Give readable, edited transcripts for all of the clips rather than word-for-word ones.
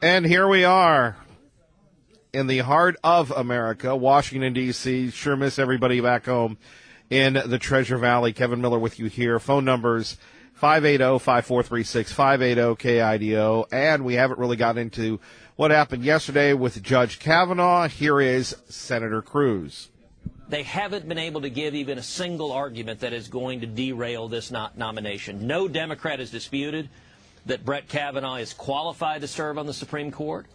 And here we are in the heart of America, Washington, D.C. Sure miss everybody back home in the Treasure Valley. Kevin Miller with you here. Phone numbers 580-5436, 580-KIDO. And we haven't really gotten into what happened yesterday with Judge Kavanaugh. Here is Senator Cruz. They haven't been able to give even a single argument that is going to derail this nomination. No Democrat has disputed that Brett Kavanaugh is qualified to serve on the Supreme Court.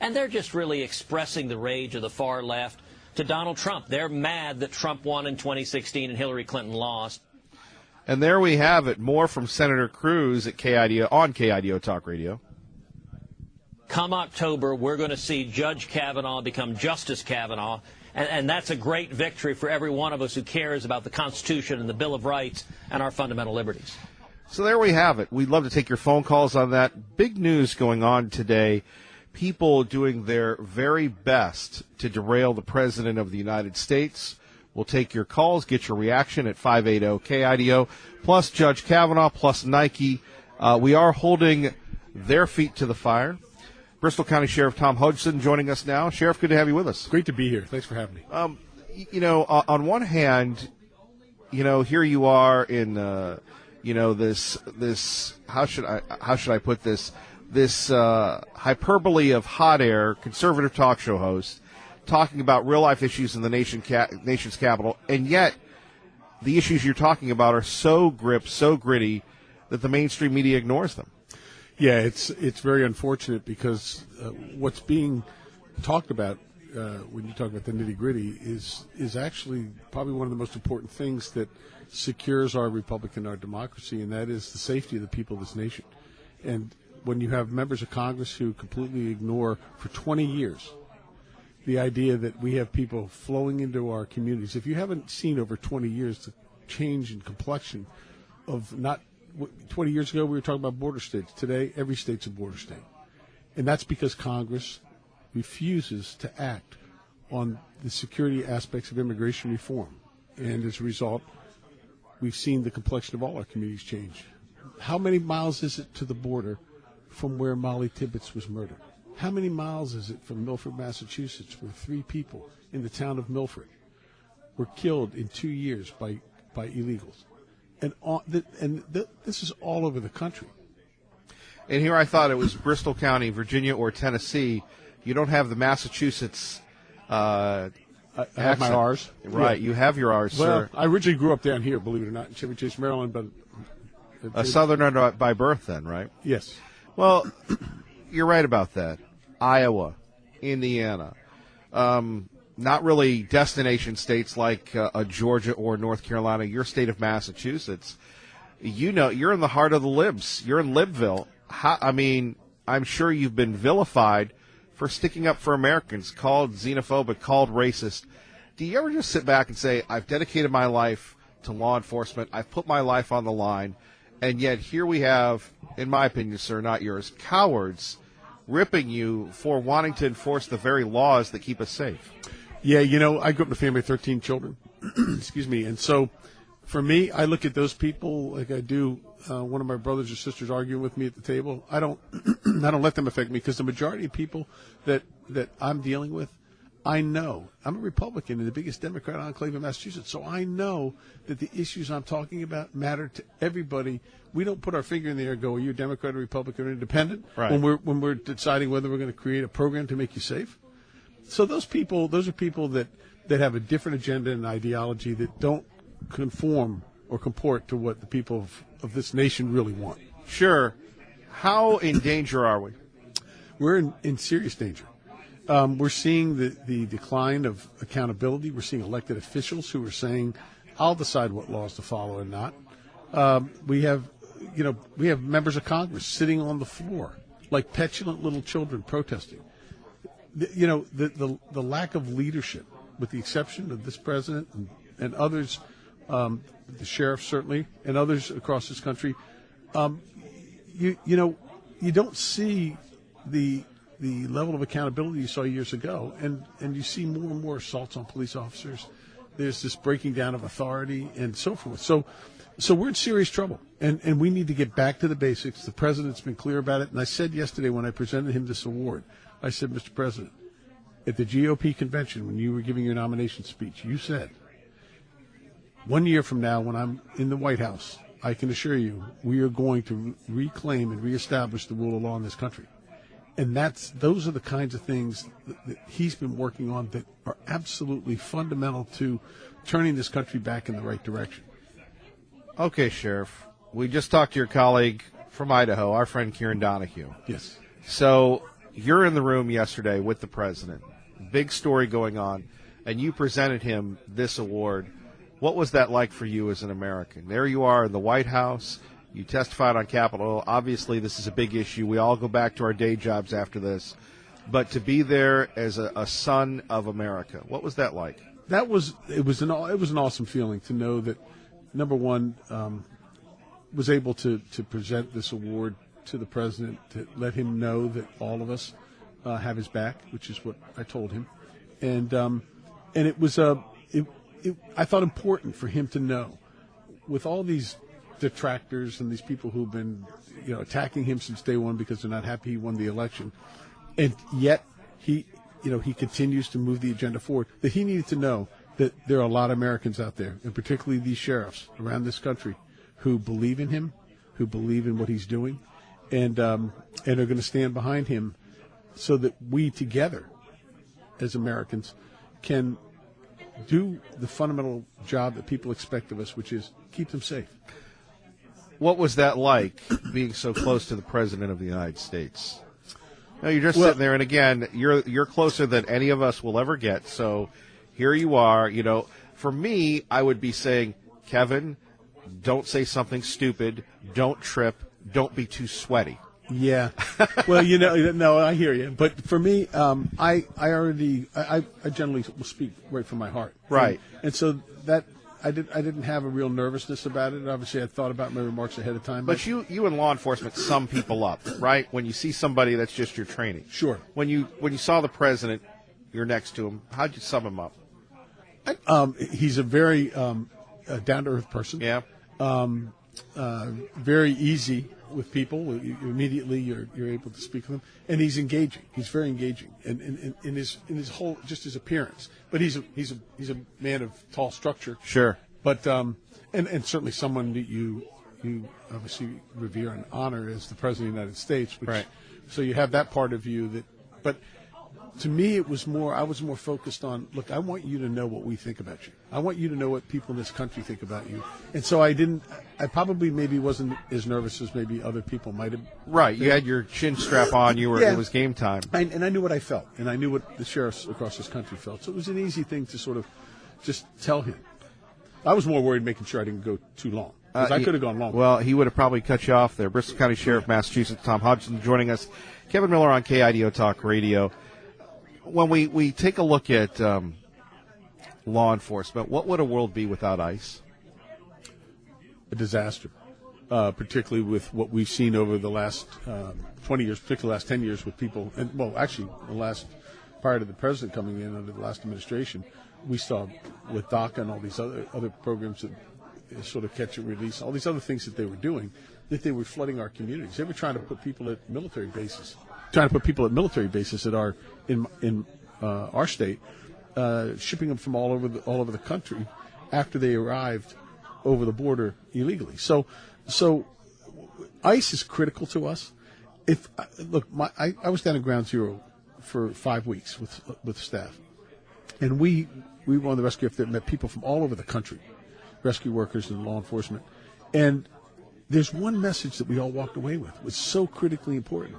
And they're just really expressing the rage of the far left to Donald Trump. They're mad that Trump won in 2016 and Hillary Clinton lost. And there we have it. More from Senator Cruz at KIDO, on KIDO Talk Radio. Come October, we're going to see Judge Kavanaugh become Justice Kavanaugh. And that's a great victory for every one of us who cares about the Constitution and the Bill of Rights and our fundamental liberties. So there we have it. We'd love to take your phone calls on that. Big news going on today. People doing their very best to derail the President of the United States. We'll take your calls, get your reaction at 580-KIDO, plus Judge Kavanaugh, plus Nike. We are holding their feet to the fire. Bristol County Sheriff Tom Hodgson joining us now. Sheriff, good to have you with us. Great to be here. Thanks for having me. On one hand, here you are in, this. How should I put this? This hyperbole of hot air, conservative talk show host, talking about real life issues in the nation's capital, and yet the issues you're talking about are so gripped, so gritty that the mainstream media ignores them. Yeah, it's very unfortunate because what's being talked about when you talk about the nitty-gritty is actually probably one of the most important things that secures our republic and our democracy, and that is the safety of the people of this nation. And when you have members of Congress who completely ignore for 20 years the idea that we have people flowing into our communities, if you haven't seen over 20 years the change in complexion of not 20 years ago, we were talking about border states. Today, every state's a border state. And that's because Congress refuses to act on the security aspects of immigration reform. And as a result, we've seen the complexion of all our communities change. How many miles is it to the border from where Molly Tibbetts was murdered? How many miles is it from Milford, Massachusetts, where 3 people in the town of Milford were killed in 2 years by illegals? And this is all over the country. And here I thought it was Bristol County, Virginia, or Tennessee. You don't have the Massachusetts I have my R's. Right, yeah. You have your R's, well, sir. I originally grew up down here, believe it or not, in Chevy Chase, Maryland. But a Southerner by birth then, right? Yes. Well, you're right about that. Iowa, Indiana, not really destination states like Georgia or North Carolina. Your state of Massachusetts, you're in the heart of the libs. You're in Libville. I'm sure you've been vilified for sticking up for Americans, called xenophobic, called racist. Do you ever just sit back and say, I've dedicated my life to law enforcement, I've put my life on the line, and yet here we have, in my opinion, sir, not yours, cowards ripping you for wanting to enforce the very laws that keep us safe? Yeah, I grew up in a family of 13 children. Excuse me. And so for me, I look at those people like I do one of my brothers or sisters arguing with me at the table. I don't let them affect me because the majority of people that I'm dealing with, I know. I'm a Republican in the biggest Democrat enclave in Massachusetts, so I know that the issues I'm talking about matter to everybody. We don't put our finger in the air and go, are you a Democrat or Republican or Independent? Right. When we're deciding whether we're going to create a program to make you safe. So those are people that have a different agenda and ideology that don't conform or comport to what the people of this nation really want. Sure. How in danger are we? We're in serious danger. We're seeing the decline of accountability. We're seeing elected officials who are saying, I'll decide what laws to follow and not. We have members of Congress sitting on the floor like petulant little children protesting. The lack of leadership, with the exception of this president and others, the sheriff certainly, and others across this country, you don't see the level of accountability you saw years ago, and you see more and more assaults on police officers. There's this breaking down of authority and so forth. So we're in serious trouble, and we need to get back to the basics. The president's been clear about it, and I said yesterday when I presented him this award, I said, Mr. President, at the GOP convention when you were giving your nomination speech, you said, 1 year from now when I'm in the White House, I can assure you we are going to reclaim and reestablish the rule of law in this country. And those are the kinds of things that he's been working on that are absolutely fundamental to turning this country back in the right direction. Okay, Sheriff. We just talked to your colleague from Idaho, our friend Kieran Donahue. Yes. So you're in the room yesterday with the president. Big story going on, and you presented him this award. What was that like for you as an American? There you are in the White House. You testified on Capitol Hill. Obviously, this is a big issue. We all go back to our day jobs after this. But to be there as a son of America, what was that like? It was an awesome feeling to know that, number one, was able to present this award to the president, to let him know that all of us have his back, which is what I told him, and it was I thought important for him to know, with all these detractors and these people who've been attacking him since day one because they're not happy he won the election, and yet he continues to move the agenda forward, that he needed to know that there are a lot of Americans out there, and particularly these sheriffs around this country, who believe in him, who believe in what he's doing, and are going to stand behind him so that we together as Americans can do the fundamental job that people expect of us, which is keep them safe. What was that like, being so close to the President of the United States? No, you're just sitting there, and again, you're closer than any of us will ever get. So here you are. For me, I would be saying, Kevin, don't say something stupid. Don't trip. Don't be too sweaty. Yeah. Well, no, I hear you. But for me, I generally will speak right from my heart. Right. And so that I didn't have a real nervousness about it. Obviously, I thought about my remarks ahead of time. But you in law enforcement sum people up, right? When you see somebody that's just your training. Sure. When you saw the president, you're next to him. How'd you sum him up? He's a very down-to-earth person. Yeah. Very easy with people. Immediately, you're able to speak with him, and he's engaging. He's very engaging, and in his whole just his appearance. But he's a man of tall structure. Sure. But and certainly someone that you obviously revere and honor as the President of the United States. Right. So you have that part of you but. To me, I was more focused on, look, I want you to know what we think about you. I want you to know what people in this country think about you. And so I probably maybe wasn't as nervous as maybe other people might have. Right. You had your chin strap on. It was game time. And I knew what I felt. And I knew what the sheriffs across this country felt. So it was an easy thing to sort of just tell him. I was more worried making sure I didn't go too long. Because I could have gone longer. Well, he would have probably cut you off there. Bristol County Sheriff, Massachusetts, Tom Hodgson joining us. Kevin Miller on KIDO Talk Radio. When we take a look at law enforcement, what would a world be without ICE? A disaster, particularly with what we've seen over the last 20 years, particularly the last 10 years with people, and prior to the president coming in under the last administration, we saw with DACA and all these other programs that sort of catch and release, all these other things that they were doing, that they were flooding our communities. They were trying to put people at military bases. In our state, shipping them from all over the country after they arrived over the border illegally. So ICE is critical to us. I was down at Ground Zero for 5 weeks with staff, and we were on the rescue effort that met people from all over the country, rescue workers and law enforcement, and there's one message that we all walked away with. It was so critically important.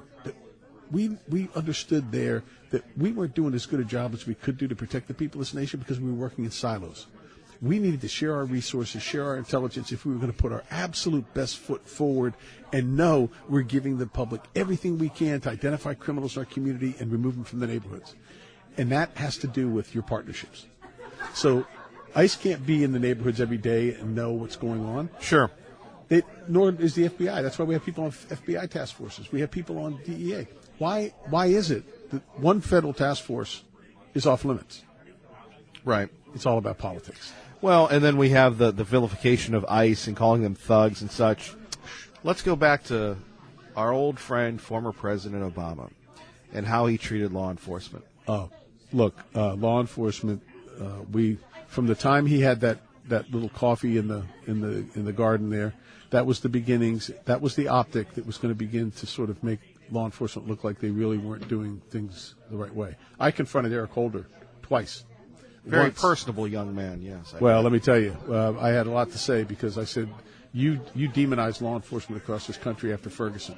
We understood there that we weren't doing as good a job as we could do to protect the people of this nation because we were working in silos. We needed to share our resources, share our intelligence if we were going to put our absolute best foot forward and know we're giving the public everything we can to identify criminals in our community and remove them from the neighborhoods. And that has to do with your partnerships. So ICE can't be in the neighborhoods every day and know what's going on. Sure. Nor is the FBI. That's why we have people on FBI task forces. We have people on DEA. Why is it that one federal task force is off limits? Right. It's all about politics. Well, and then we have the vilification of ICE and calling them thugs and such. Let's go back to our old friend, former President Obama, and how he treated law enforcement. Look, law enforcement. We from the time he had that little coffee in the garden there, that was the beginnings. That was the optic that was going to begin to sort of make law enforcement look like they really weren't doing things the right way. I confronted Eric Holder twice. Very Once. personable young man, yes. Well, let me tell you, I had a lot to say because I said, you demonized law enforcement across this country after Ferguson.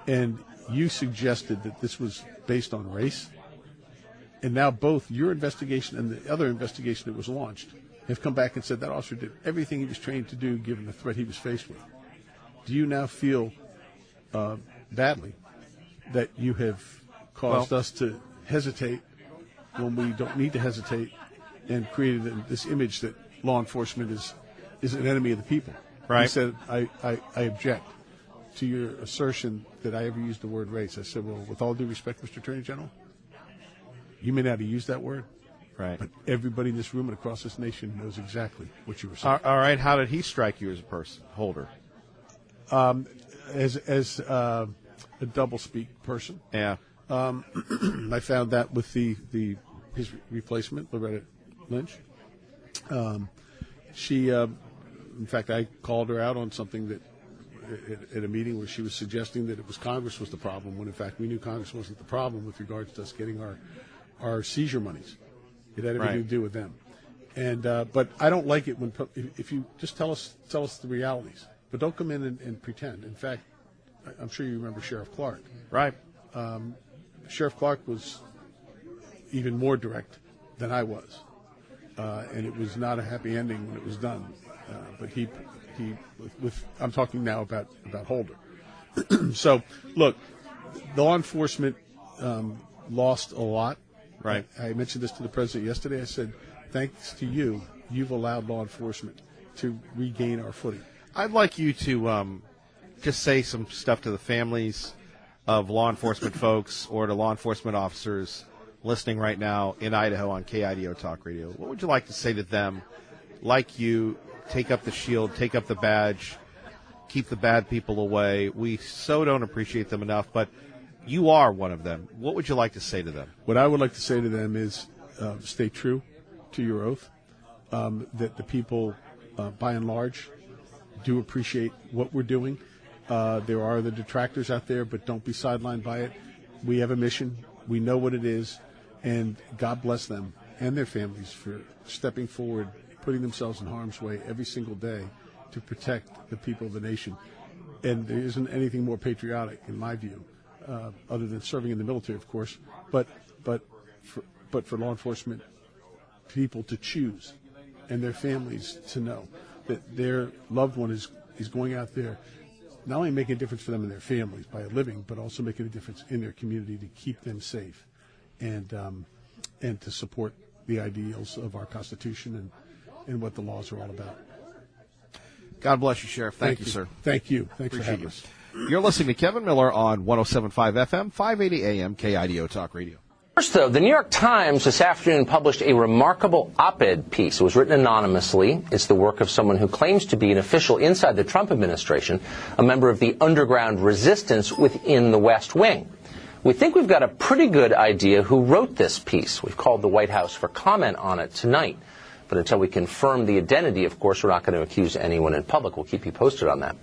And you suggested that this was based on race. And now both your investigation and the other investigation that was launched have come back and said that officer did everything he was trained to do given the threat he was faced with. Do you now feel badly that you have caused us to hesitate when we don't need to hesitate and created this image that law enforcement is an enemy of the people? Right. He said, I object to your assertion that I ever used the word race. I said, well, with all due respect, Mr. Attorney General, you may not have used that word, Right. but everybody in this room and across this nation knows exactly what you were saying. All right. How did he strike you as a person, Holder? As a double-speak person, Yeah. I found that with his replacement, Loretta Lynch. She, in fact, I called her out on something that at a meeting where she was suggesting that it was Congress was the problem, when in fact we knew Congress wasn't the problem with regards to us getting our seizure monies. It had everything to do with them. And but I don't like it when if you just tell us the realities, but don't come in and pretend. In fact, I'm sure you remember Sheriff Clark. Right. Sheriff Clark was even more direct than I was, and it was not a happy ending when it was done. But he I'm talking now about Holder. So, look, law enforcement lost a lot. Right. I mentioned this to the president yesterday. I said, thanks to you, you've allowed law enforcement to regain our footing. I'd like you to just say some stuff to the families of law enforcement folks or to law enforcement officers listening right now in Idaho on KIDO Talk Radio. What would you like to say to them? Like you, take up the shield, take up the badge, keep the bad people away. We so don't appreciate them enough, but you are one of them. What would you like to say to them? What I would like to say to them is stay true to your oath, that the people, by and large, do appreciate what we're doing. There are the detractors out there, but don't be sidelined by it. We have a mission. We know what it is, and God bless them and their families for stepping forward, putting themselves in harm's way every single day to protect the people of the nation. And there isn't anything more patriotic, in my view, other than serving in the military, of course, but for law enforcement people to choose and their families to know that their loved one is going out there not only making a difference for them and their families by a living, but also making a difference in their community to keep them safe and to support the ideals of our Constitution and what the laws are all about. God bless you, Sheriff. Thank you, sir. Thank you. Thanks Appreciate for having you. us. You're listening to Kevin Miller on 107.5 FM, 580 AM, KIDO Talk Radio. First, though, the New York Times this afternoon published a remarkable op-ed piece. It was written anonymously. It's the work of someone who claims to be an official inside the Trump administration, a member of the underground resistance within the West Wing. We think we've got a pretty good idea who wrote this piece. We've called the White House for comment on it tonight. But until we confirm the identity, of course, we're not going to accuse anyone in public. We'll keep you posted on that.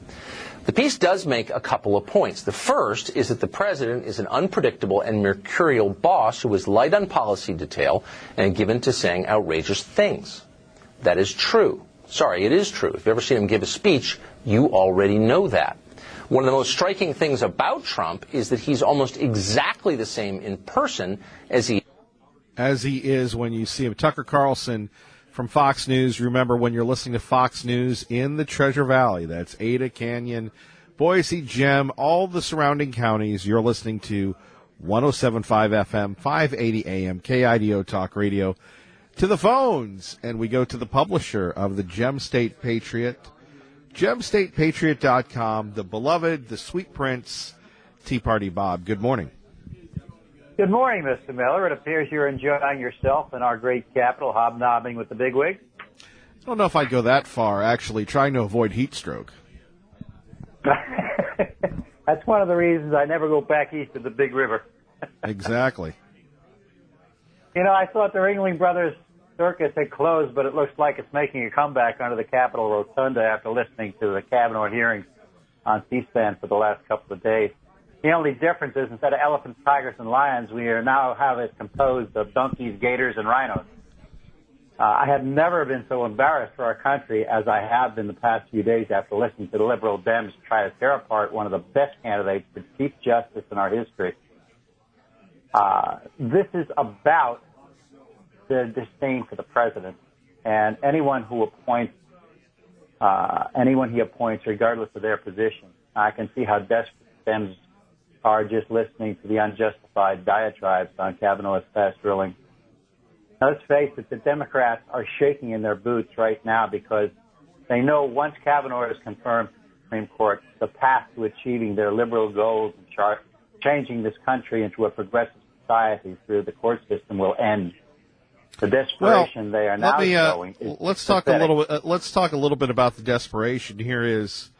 The piece does make a couple of points. The first is that the president is an unpredictable and mercurial boss who is light on policy detail and given to saying outrageous things. That is true. Sorry, it is true. If you've ever seen him give a speech, you already know that. One of the most striking things about Trump is that he's almost exactly the same in person as he is when you see him. Tucker Carlson from Fox News. Remember, when you're listening to Fox News in the Treasure Valley, that's Ada, Canyon, Boise, Gem, all the surrounding counties, you're listening to 107.5 FM, 580 AM, KIDO Talk Radio. To the phones, and we go to the publisher of the Gem State Patriot, GemStatePatriot.com, the beloved, the sweet prince, Tea Party Bob. Good morning. Good morning, Mr. Miller. It appears you're enjoying yourself in our great capital, hobnobbing with the bigwigs. I don't know if I'd go that far, actually, trying to avoid heat stroke. That's one of the reasons I never go back east of the Big River. Exactly. You know, I thought the Ringling Brothers Circus had closed, but it looks like it's making a comeback under the Capitol Rotunda after listening to the Kavanaugh hearings on C-SPAN for the last couple of days. The only difference is instead of elephants, tigers, and lions, we are now have it composed of donkeys, gators, and rhinos. I have never been so embarrassed for our country as I have been the past few days after listening to the liberal Dems try to tear apart one of the best candidates for Chief Justice in our history. This is about the disdain for the president, and anyone he appoints, regardless of their position. I can see how desperate Dems are just listening to the unjustified diatribes on Kavanaugh's past ruling. Now, let's face it, the Democrats are shaking in their boots right now because they know once Kavanaugh is confirmed to the Supreme Court, the path to achieving their liberal goals and changing this country into a progressive society through the court system will end. The desperation they are now showing is let's talk a little bit about the desperation. Here is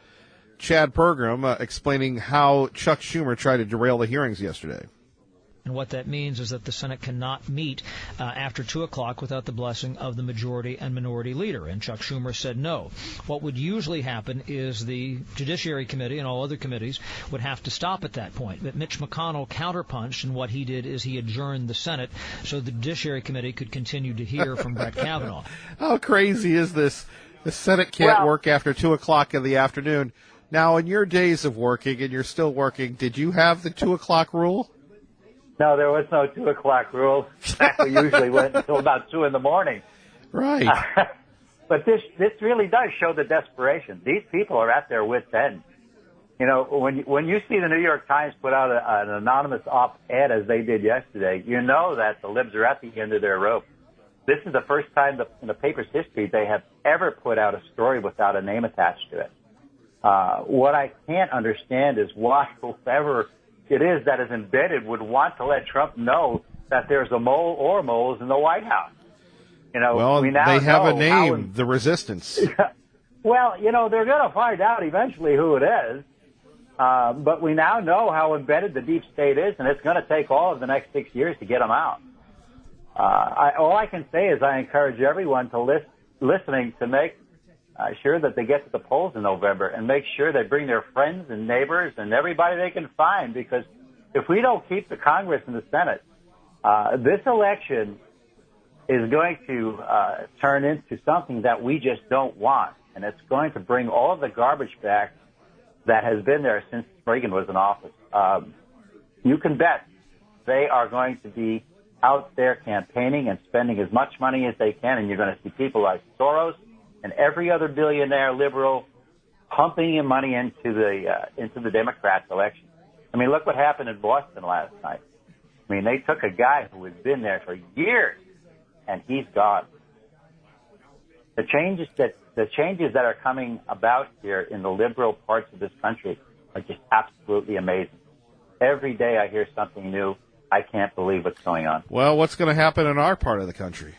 Chad Pergram explaining how Chuck Schumer tried to derail the hearings yesterday. And what that means is that the Senate cannot meet after 2 o'clock without the blessing of the majority and minority leader. And Chuck Schumer said no. What would usually happen is the Judiciary Committee and all other committees would have to stop at that point. But Mitch McConnell counterpunched, and what he did is he adjourned the Senate so the Judiciary Committee could continue to hear from Brett Kavanaugh. How crazy is this? The Senate can't work after 2 o'clock in the afternoon. Now, in your days of working, and you're still working, did you have the 2 o'clock rule? No, there was no 2 o'clock rule. We usually went until about 2 in the morning. Right. But this really does show the desperation. These people are at their wits' end. You know, when you see the New York Times put out an anonymous op-ed as they did yesterday, you know that the libs are at the end of their rope. This is the first time in the paper's history they have ever put out a story without a name attached to it. What I can't understand is why whoever it is that is embedded would want to let Trump know that there's a mole or moles in the White House. You know, well, we now they have a name, how the Resistance. Well, you know, they're going to find out eventually who it is. But we now know how embedded the deep state is, and it's going to take all of the next 6 years to get them out. All I can say is I encourage everyone to listening to make sure that they get to the polls in November and make sure they bring their friends and neighbors and everybody they can find, because if we don't keep the Congress and the Senate, this election is going to turn into something that we just don't want, and it's going to bring all of the garbage back that has been there since Reagan was in office. You can bet they are going to be out there campaigning and spending as much money as they can, and you're going to see people like Soros and every other billionaire liberal pumping in money into the Democrats' election. I mean, look what happened in Boston last night. I mean, they took a guy who had been there for years, and he's gone. The changes that are coming about here in the liberal parts of this country are just absolutely amazing. Every day I hear something new. I can't believe what's going on. Well, what's going to happen in our part of the country?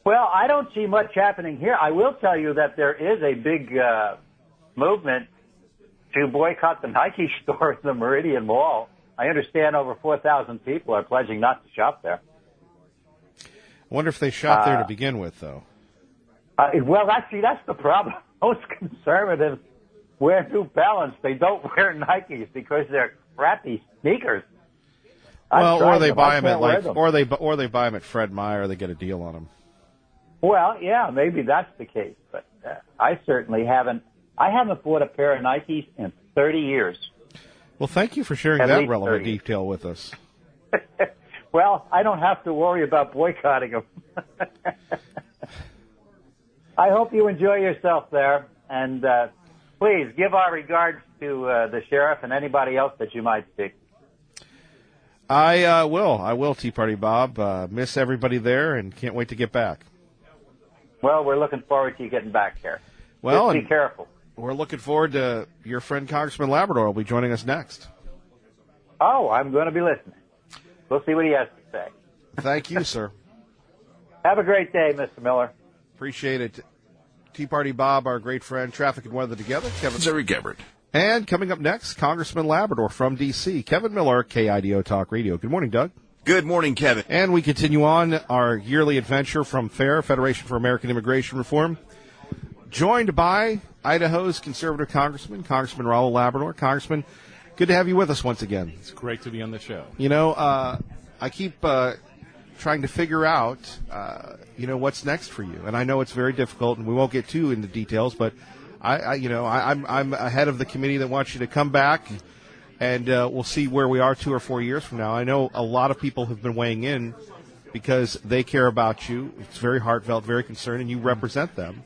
Well, I don't see much happening here. I will tell you that there is a big movement to boycott the Nike store in the Meridian Mall. I understand over 4,000 people are pledging not to shop there. I wonder if they shop there to begin with, though. Well, actually, that's the problem. Most conservatives wear New Balance. They don't wear Nikes because they're crappy sneakers. Well, or they buy them or they buy them at Fred Meyer. They get a deal on them. Well, yeah, maybe that's the case, but I certainly haven't. I haven't bought a pair of Nikes in 30 years. Well, thank you for sharing that relevant detail with us. Well, I don't have to worry about boycotting them. I hope you enjoy yourself there, and please give our regards to the sheriff and anybody else that you might see. I will, Tea Party Bob. Miss everybody there and can't wait to get back. Well, we're looking forward to you getting back here. Well, just be careful. We're looking forward to your friend Congressman Labrador will be joining us next. Oh, I'm going to be listening. We'll see what he has to say. Thank you, sir. Have a great day, Mr. Miller. Appreciate it. Tea Party Bob, our great friend, Traffic and Weather Together. Kevin Zuri Gabbard. And coming up next, Congressman Labrador from D.C., Kevin Miller, KIDO Talk Radio. Good morning, Doug. Good morning, Kevin. And we continue on our yearly adventure from FAIR, Federation for American Immigration Reform, joined by Idaho's conservative congressman, Congressman Raul Labrador. Congressman, good to have you with us once again. It's great to be on the show. You know, I keep trying to figure out, what's next for you. And I know it's very difficult, and we won't get too into details, but I'm ahead of the committee that wants you to come back, and we'll see where we are 2 or 4 years from now. I know a lot of people have been weighing in because they care about you. It's very heartfelt, very concerned, and you represent them.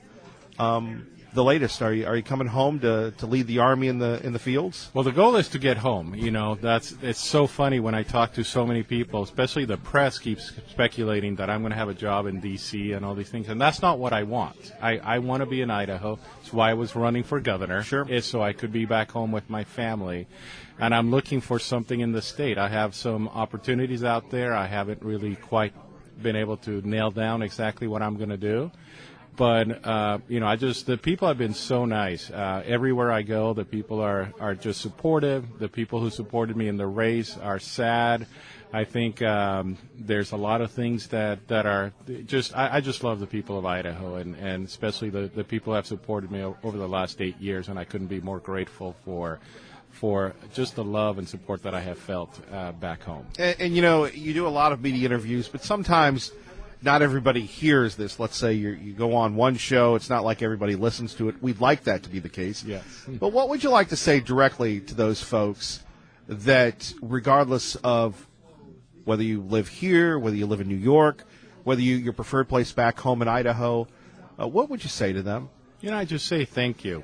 The latest, are you coming home to lead the Army in the fields? Well, the goal is to get home. It's so funny when I talk to so many people, especially the press keeps speculating that I'm going to have a job in D.C. and all these things, and that's not what I want. I want to be in Idaho. That's why I was running for governor. Sure. It's so I could be back home with my family, and I'm looking for something in the state. I have some opportunities out there. I haven't really quite been able to nail down exactly what I'm going to do. But, the people have been so nice. Everywhere I go, the people are just supportive. The people who supported me in the race are sad. I think there's a lot of things that are just, I just love the people of Idaho, and especially the people who have supported me over the last 8 years, and I couldn't be more grateful for just the love and support that I have felt back home. And you do a lot of media interviews, but sometimes not everybody hears this. Let's say you go on one show. It's not like everybody listens to it. We'd like that to be the case. Yes. But what would you like to say directly to those folks that regardless of whether you live here, whether you live in New York, whether your preferred place back home in Idaho, what would you say to them? I just say thank you.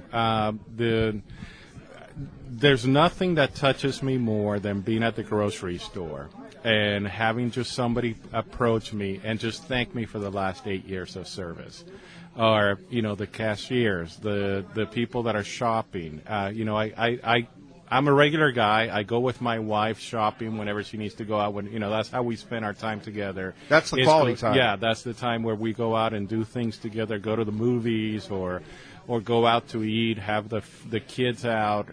There's nothing that touches me more than being at the grocery store and having just somebody approach me and just thank me for the last 8 years of service. Or, the cashiers, the people that are shopping. I'm a regular guy. I go with my wife shopping whenever she needs to go out. That's how we spend our time together. That's the quality time. Yeah, that's the time where we go out and do things together, go to the movies or go out to eat, have the kids out.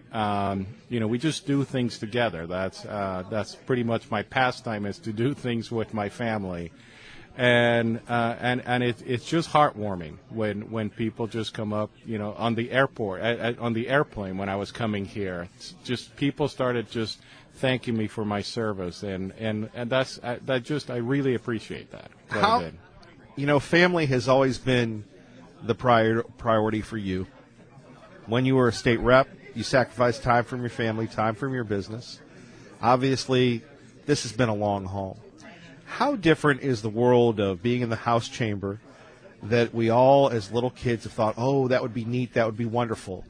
We just do things together. That's pretty much my pastime, is to do things with my family. And it's just heartwarming when people just come up, on the airport, on the airplane when I was coming here. It's just people started just thanking me for my service, and I really appreciate that. Family has always been the priority for you. When you were a state rep, you sacrificed time from your family, time from your business. Obviously, this has been a long haul. How different is the world of being in the House chamber that we all as little kids have thought, oh, that would be neat, that would be wonderful,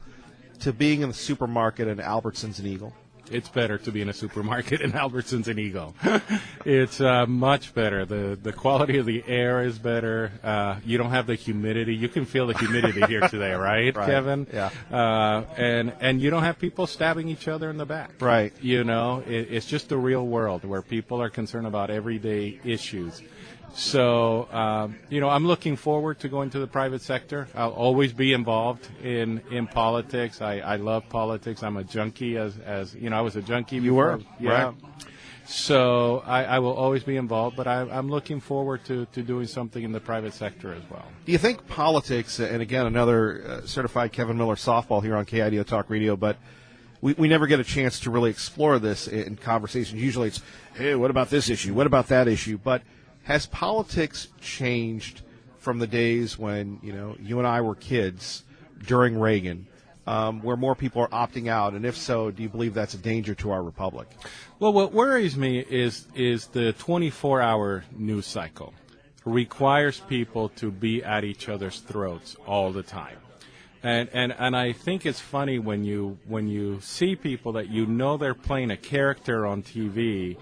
to being in the supermarket at Albertsons and Eagle? It's better to be in a supermarket in Albertsons and Eagle. It's much better. The quality of the air is better. You don't have the humidity. You can feel the humidity here today, right, Kevin? Yeah. And you don't have people stabbing each other in the back. Right. It's just the real world where people are concerned about everyday issues. So, I'm looking forward to going to the private sector. I'll always be involved in politics. I love politics. I'm a junkie, as I was a junkie before. You were? Yeah. Right. So I will always be involved, but I'm looking forward to doing something in the private sector as well. Do you think politics, and again, another certified Kevin Miller softball here on KIDO Talk Radio, but we never get a chance to really explore this in conversations. Usually it's, hey, what about this issue? What about that issue? But has politics changed from the days when, you and I were kids during Reagan, where more people are opting out? And if so, do you believe that's a danger to our republic? Well, what worries me is the 24-hour news cycle requires people to be at each other's throats all the time. And I think it's funny when you see people that they're playing a character on TV,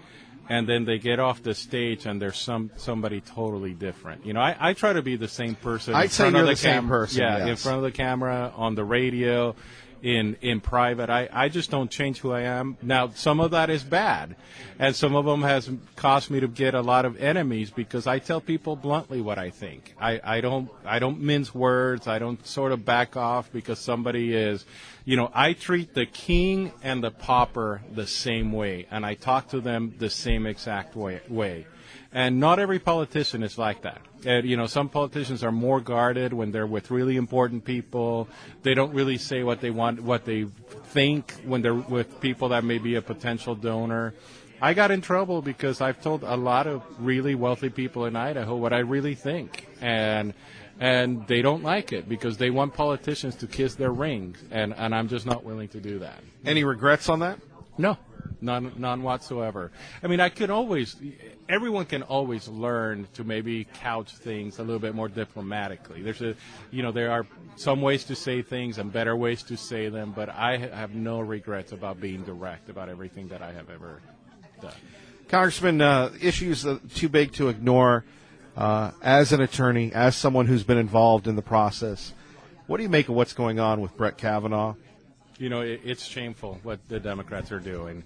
and then they get off the stage and they're somebody totally different. I try to be the same person. I'd say you're the same person. Yeah, yes. In front of the camera, on the radio. in private. I just don't change who I am. Now, some of that is bad, and some of them has caused me to get a lot of enemies because I tell people bluntly what I think. I don't mince words. I don't sort of back off because somebody is, I treat the king and the pauper the same way, and I talk to them the same exact way. And not every politician is like that. Some politicians are more guarded when they're with really important people. They don't really say what they want, what they think when they're with people that may be a potential donor. I got in trouble because I've told a lot of really wealthy people in Idaho what I really think. And they don't like it because they want politicians to kiss their rings. And I'm just not willing to do that. Any regrets on that? No. None whatsoever. I mean, everyone can always learn to maybe couch things a little bit more diplomatically. There are some ways to say things and better ways to say them, but I have no regrets about being direct about everything that I have ever done. Congressman, issues too big to ignore. As an attorney, as someone who's been involved in the process, what do you make of what's going on with Brett Kavanaugh? It's shameful what the Democrats are doing.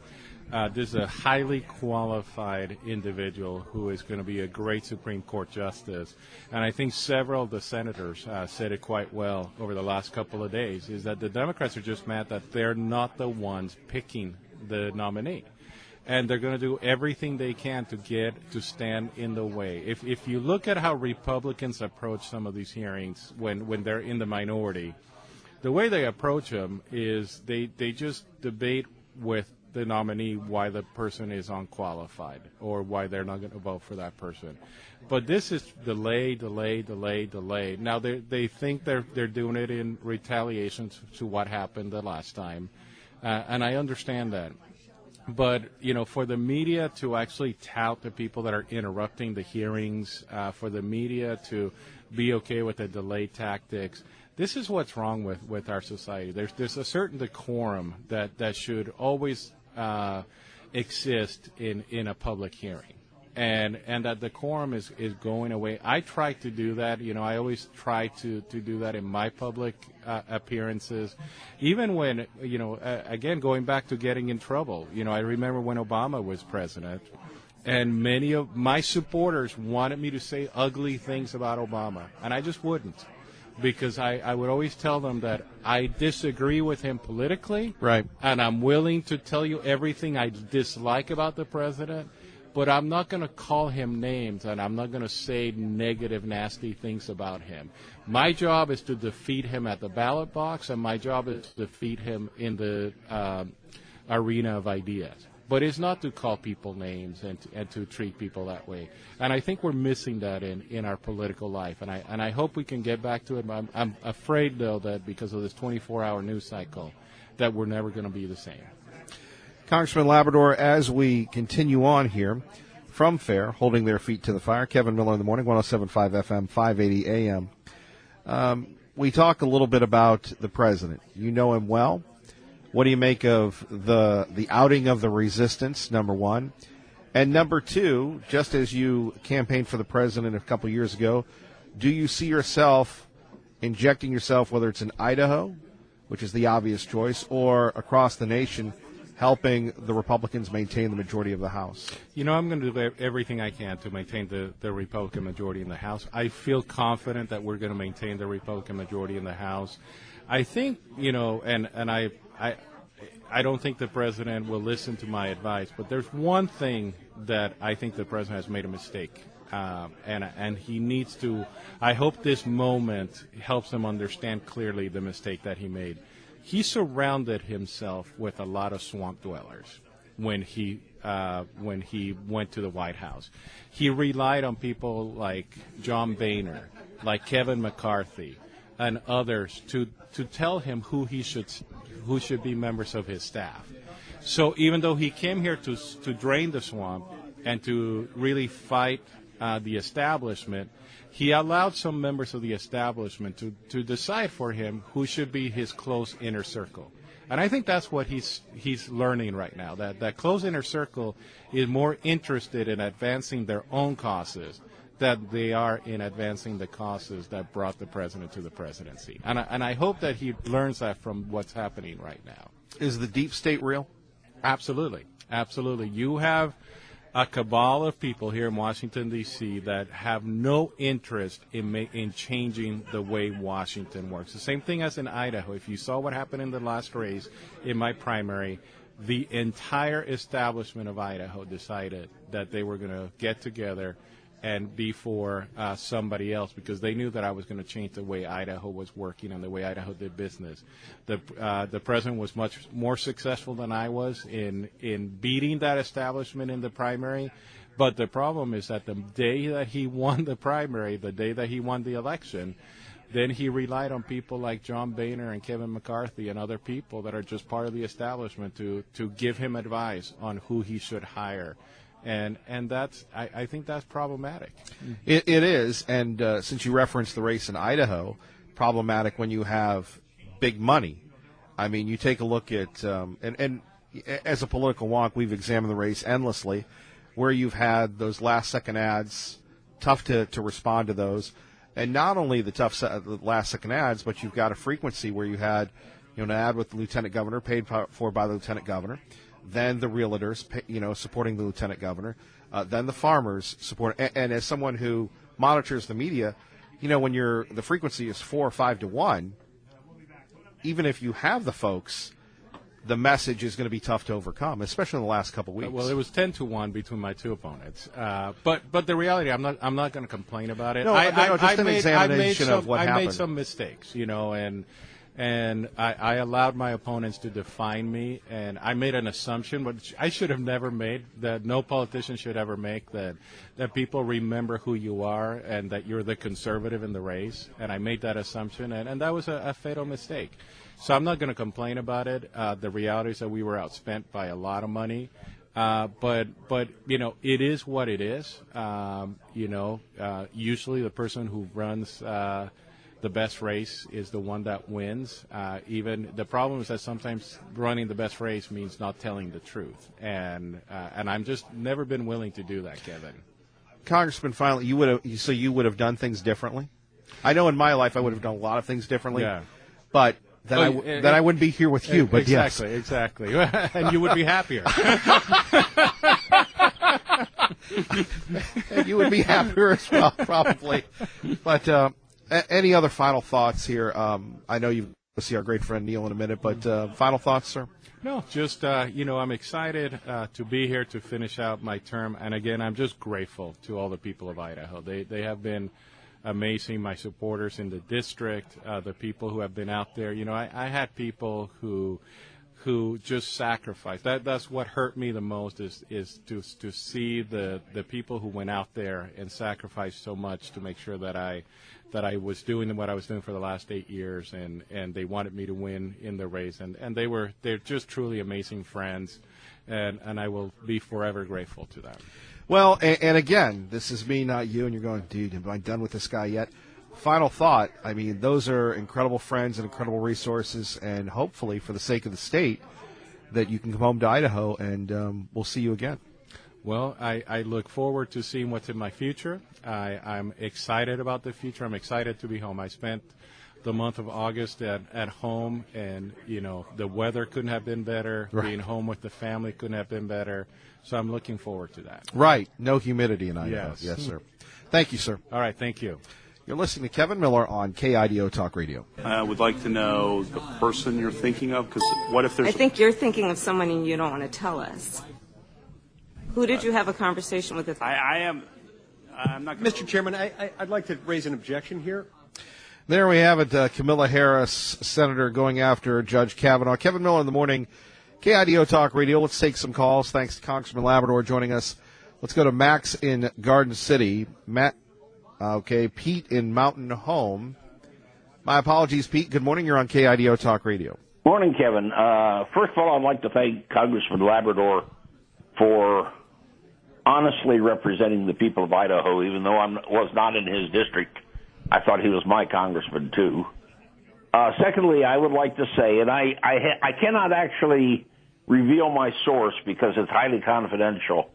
This is a highly qualified individual who is going to be a great Supreme Court justice. And I think several of the senators said it quite well over the last couple of days, is that the Democrats are just mad that they're not the ones picking the nominee. And they're going to do everything they can to stand in the way. If you look at how Republicans approach some of these hearings when they're in the minority, the way they approach them is they just debate with the nominee why the person is unqualified or why they're not going to vote for that person. But this is delay. Now they think they're doing it in retaliation to what happened the last time, and I understand that. But, for the media to actually tout the people that are interrupting the hearings, for the media to be okay with the delay tactics, this is what's wrong with our society. There's a certain decorum that should always exist in a public hearing, and that decorum is going away. I try to do that. I always try to do that in my public appearances, even when again going back to getting in trouble. I remember when Obama was president, and many of my supporters wanted me to say ugly things about Obama, and I just wouldn't. Because I would always tell them that I disagree with him politically, right? And I'm willing to tell you everything I dislike about the president, but I'm not going to call him names and I'm not going to say negative, nasty things about him. My job is to defeat him at the ballot box, and my job is to defeat him in the arena of ideas. But it's not to call people names and to treat people that way. And I think we're missing that in our political life. And I hope we can get back to it. I'm afraid, though, that because of this 24-hour news cycle, that we're never going to be the same. Congressman Labrador, as we continue on here from FAIR, holding their feet to the fire, Kevin Miller in the morning, 107.5 FM, 580 AM. We talk a little bit about the president. You know him well. What do you make of the outing of the resistance, number one? And number two, just as you campaigned for the president a couple years ago, do you see yourself injecting yourself, whether it's in Idaho, which is the obvious choice, or across the nation, helping the Republicans maintain the majority of the House? I'm going to do everything I can to maintain the Republican majority in the House. I feel confident that we're going to maintain the Republican majority in the House. I think, I don't think the president will listen to my advice, but there's one thing that I think the president has made a mistake, and he needs to. I hope this moment helps him understand clearly the mistake that he made. He surrounded himself with a lot of swamp dwellers when he went to the White House. He relied on people like John Boehner, like Kevin McCarthy, and others to tell him who should be members of his staff. So even though he came here to drain the swamp and to really fight the establishment, he allowed some members of the establishment to decide for him who should be his close inner circle. And I think that's what he's learning right now, that close inner circle is more interested in advancing their own causes that they are in advancing the causes that brought the president to the presidency. And I hope that he learns that from what's happening right now. Is the deep state real? Absolutely. Absolutely. You have a cabal of people here in Washington, D.C. that have no interest in changing the way Washington works. The same thing as in Idaho. If you saw what happened in the last race in my primary, the entire establishment of Idaho decided that they were going to get together and be for somebody else because they knew that I was going to change the way Idaho was working and the way Idaho did business. The president was much more successful than I was in beating that establishment in the primary. But the problem is that the day that he won the primary, the day that he won the election, then he relied on people like John Boehner and Kevin McCarthy and other people that are just part of the establishment to give him advice on who he should hire. And that's I think that's problematic. It is, and since you referenced the race in Idaho, problematic when you have big money. I mean, you take a look at and as a political wonk, we've examined the race endlessly, where you've had those last-second ads, tough to respond to those, and not only the last-second ads, but you've got a frequency where you had an ad with the lieutenant governor paid for by the lieutenant governor. Then the realtors, supporting the lieutenant governor, then the farmers support. And as someone who monitors the media, when the frequency is 4 or 5 to 1, even if you have the folks, the message is going to be tough to overcome, especially in the last couple of weeks. Well, it was 10 to 1 between my two opponents. But the reality, I'm not going to complain about it. No, just an examination of what happened. I made some mistakes, and I allowed my opponents to define me, and I made an assumption, which I should have never made, that no politician should ever make, that people remember who you are and that you're the conservative in the race, and I made that assumption, and that was a fatal mistake. So I'm not going to complain about it. The reality is that we were outspent by a lot of money. But it is what it is. Usually the person who runs the best race is the one that wins. Even the problem is that sometimes running the best race means not telling the truth, and I'm just never been willing to do that, Kevin. Congressman, finally, you would have done things differently. I know in my life I would have done a lot of things differently. Yeah. But then I wouldn't be here with you. But exactly, and you would be happier. And you would be happier as well, probably. But any other final thoughts here? I know you'll see our great friend Neil in a minute, but final thoughts, sir? No, just, I'm excited to be here to finish out my term. And, again, I'm just grateful to all the people of Idaho. They have been amazing, my supporters in the district, the people who have been out there. I had people who just sacrificed. That's what hurt me the most is to see the people who went out there and sacrificed so much to make sure that I was doing what I was doing for the last 8 years, and they wanted me to win in the race, and they're just truly amazing friends, and I will be forever grateful to them. Well, and again, this is me, not you, and you're going, dude, am I done with this guy yet? Final thought, I mean, those are incredible friends and incredible resources, and hopefully, for the sake of the state, that you can come home to Idaho, and we'll see you again. Well, I look forward to seeing what's in my future. I'm excited about the future. I'm excited to be home. I spent the month of August at home, and, the weather couldn't have been better. Right. Being home with the family couldn't have been better. So I'm looking forward to that. Right. No humidity in Idaho. Yes, sir. Thank you, sir. All right. Thank you. You're listening to Kevin Miller on KIDO Talk Radio. I would like to know the person you're thinking of, because what if there's... I think you're thinking of someone and you don't want to tell us. Who did you have a conversation with? I'm not going Mr. Chairman, I'd like to raise an objection here. There we have it, Camilla Harris, Senator, going after Judge Kavanaugh. Kevin Miller in the morning, KIDO Talk Radio. Let's take some calls. Thanks to Congressman Labrador joining us. Let's go to Max in Garden City. Pete in Mountain Home. My apologies, Pete. Good morning. You're on KIDO Talk Radio. Morning, Kevin. First of all, I'd like to thank Congressman Labrador for honestly representing the people of Idaho, even though I was not in his district. I thought he was my congressman, too. Secondly, I would like to say, and I cannot actually reveal my source because it's highly confidential,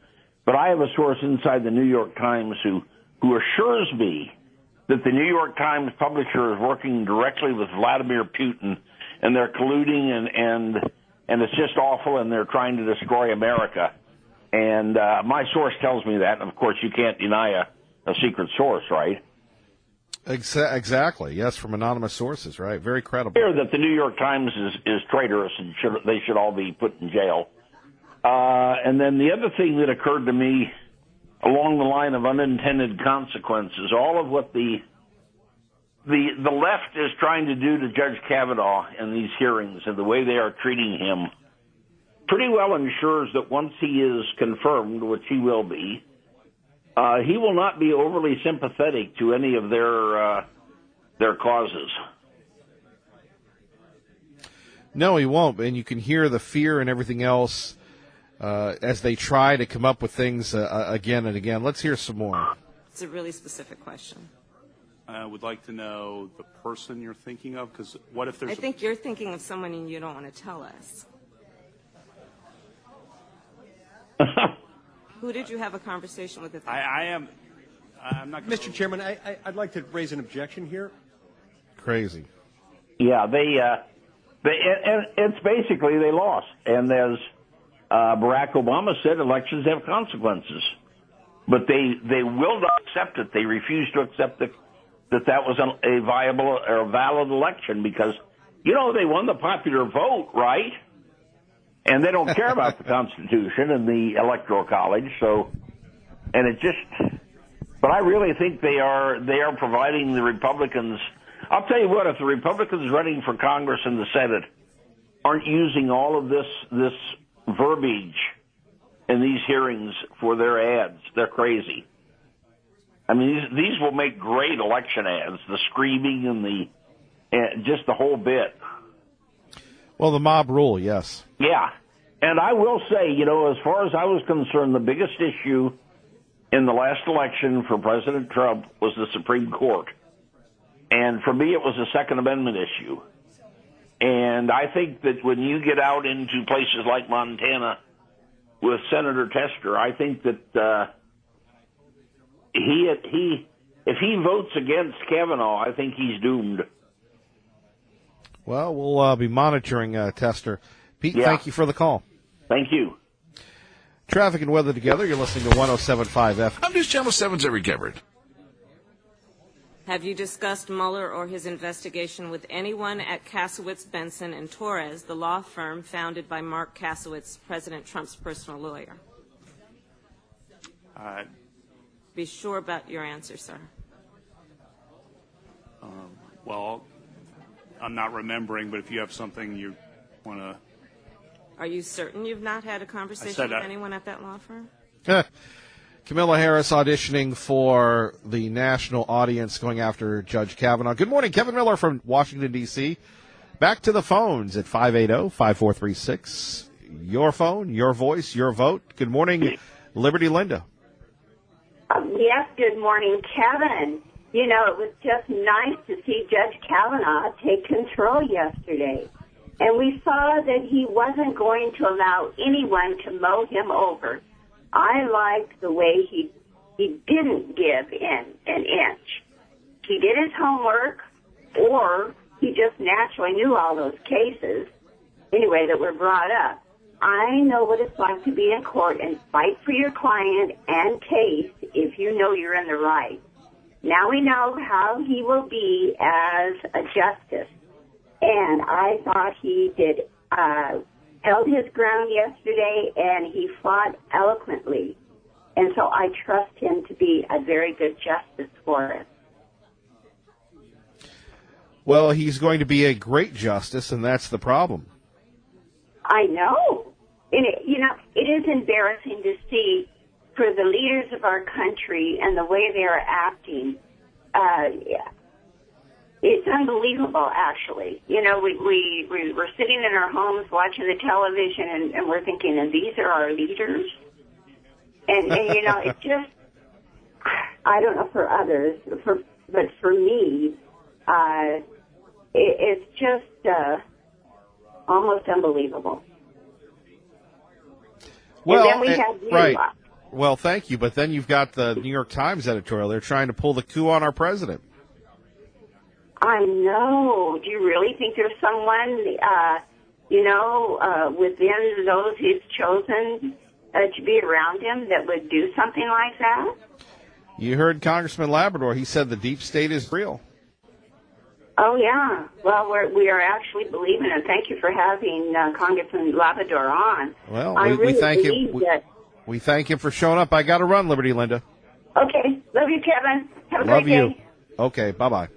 but I have a source inside the New York Times who who assures me that the New York Times publisher is working directly with Vladimir Putin, and they're colluding, and it's just awful, and they're trying to destroy America. And my source tells me that. And of course, you can't deny a secret source, right? Exactly. Yes, from anonymous sources, right? Very credible. Clear that the New York Times is traitorous and they should all be put in jail. And then the other thing that occurred to me along the line of unintended consequences, all of what the left is trying to do to Judge Kavanaugh in these hearings and the way they are treating him pretty well ensures that once he is confirmed, which he will be, he will not be overly sympathetic to any of their causes. No, he won't. And you can hear the fear and everything else as they try to come up with things again and again. Let's hear some more. It's a really specific question. I would like to know the person you're thinking of, because what if there's... I think you're thinking of someone and you don't want to tell us. Who did you have a conversation with? I'm not gonna... Mr. Chairman, I'd like to raise an objection here. Crazy. Yeah, it's basically they lost. And as Barack Obama said, elections have consequences. But they will not accept it. They refuse to accept that was a viable or valid election because, they won the popular vote, right? And they don't care about the Constitution and the Electoral College. So, but I really think they are providing the Republicans. I'll tell you what, if the Republicans running for Congress and the Senate aren't using all of this verbiage in these hearings for their ads, they're crazy. I mean, these will make great election ads, the screaming and just the whole bit. Well, the mob rule, yes. Yeah. And I will say, as far as I was concerned, the biggest issue in the last election for President Trump was the Supreme Court. And for me, it was a Second Amendment issue. And I think that when you get out into places like Montana with Senator Tester, I think that if he votes against Kavanaugh, I think he's doomed. Well, we'll be monitoring Tester. Pete, Thank you for the call. Thank you. Traffic and weather together. You're listening to 107.5 FM. I'm News Channel 7's Eric Everett. Have you discussed Mueller or his investigation with anyone at Kasowitz, Benson, and Torres, the law firm founded by Mark Kasowitz, President Trump's personal lawyer? Be sure about your answer, sir. Well, I'm not remembering, but if you have something you want to... Are you certain you've not had a conversation with anyone at that law firm? Kamala Harris auditioning for the national audience going after Judge Kavanaugh. Good morning, Kevin Miller from Washington, D.C. Back to the phones at 580-5436. Your phone, your voice, your vote. Good morning, Liberty Linda. Yes, good morning, Kevin. It was just nice to see Judge Kavanaugh take control yesterday. And we saw that he wasn't going to allow anyone to mow him over. I liked the way he didn't give in an inch. He did his homework, or he just naturally knew all those cases, anyway, that were brought up. I know what it's like to be in court and fight for your client and case if you know you're in the right. Now we know how he will be as a justice. And I thought he held his ground yesterday, and he fought eloquently. And so I trust him to be a very good justice for us. Well, he's going to be a great justice, and that's the problem. I know. And it is embarrassing to see for the leaders of our country and the way they are acting. It's unbelievable, actually. We're sitting in our homes watching the television, and we're thinking, and these are our leaders? And it just, I don't know for others, but for me, it's just almost unbelievable. Well, and then we have you. Right. Well, thank you, but then you've got the New York Times editorial. They're trying to pull the coup on our president. I know. Do you really think there's someone, within those he's chosen to be around him that would do something like that? You heard Congressman Labrador. He said the deep state is real. Oh, yeah. Well, we are actually believing it. Thank you for having Congressman Labrador on. Well, we thank him. believe that. We thank him for showing up. I got to run, Liberty Linda. Okay. Love you, Kevin. Have a Love great day. you. Okay, bye-bye.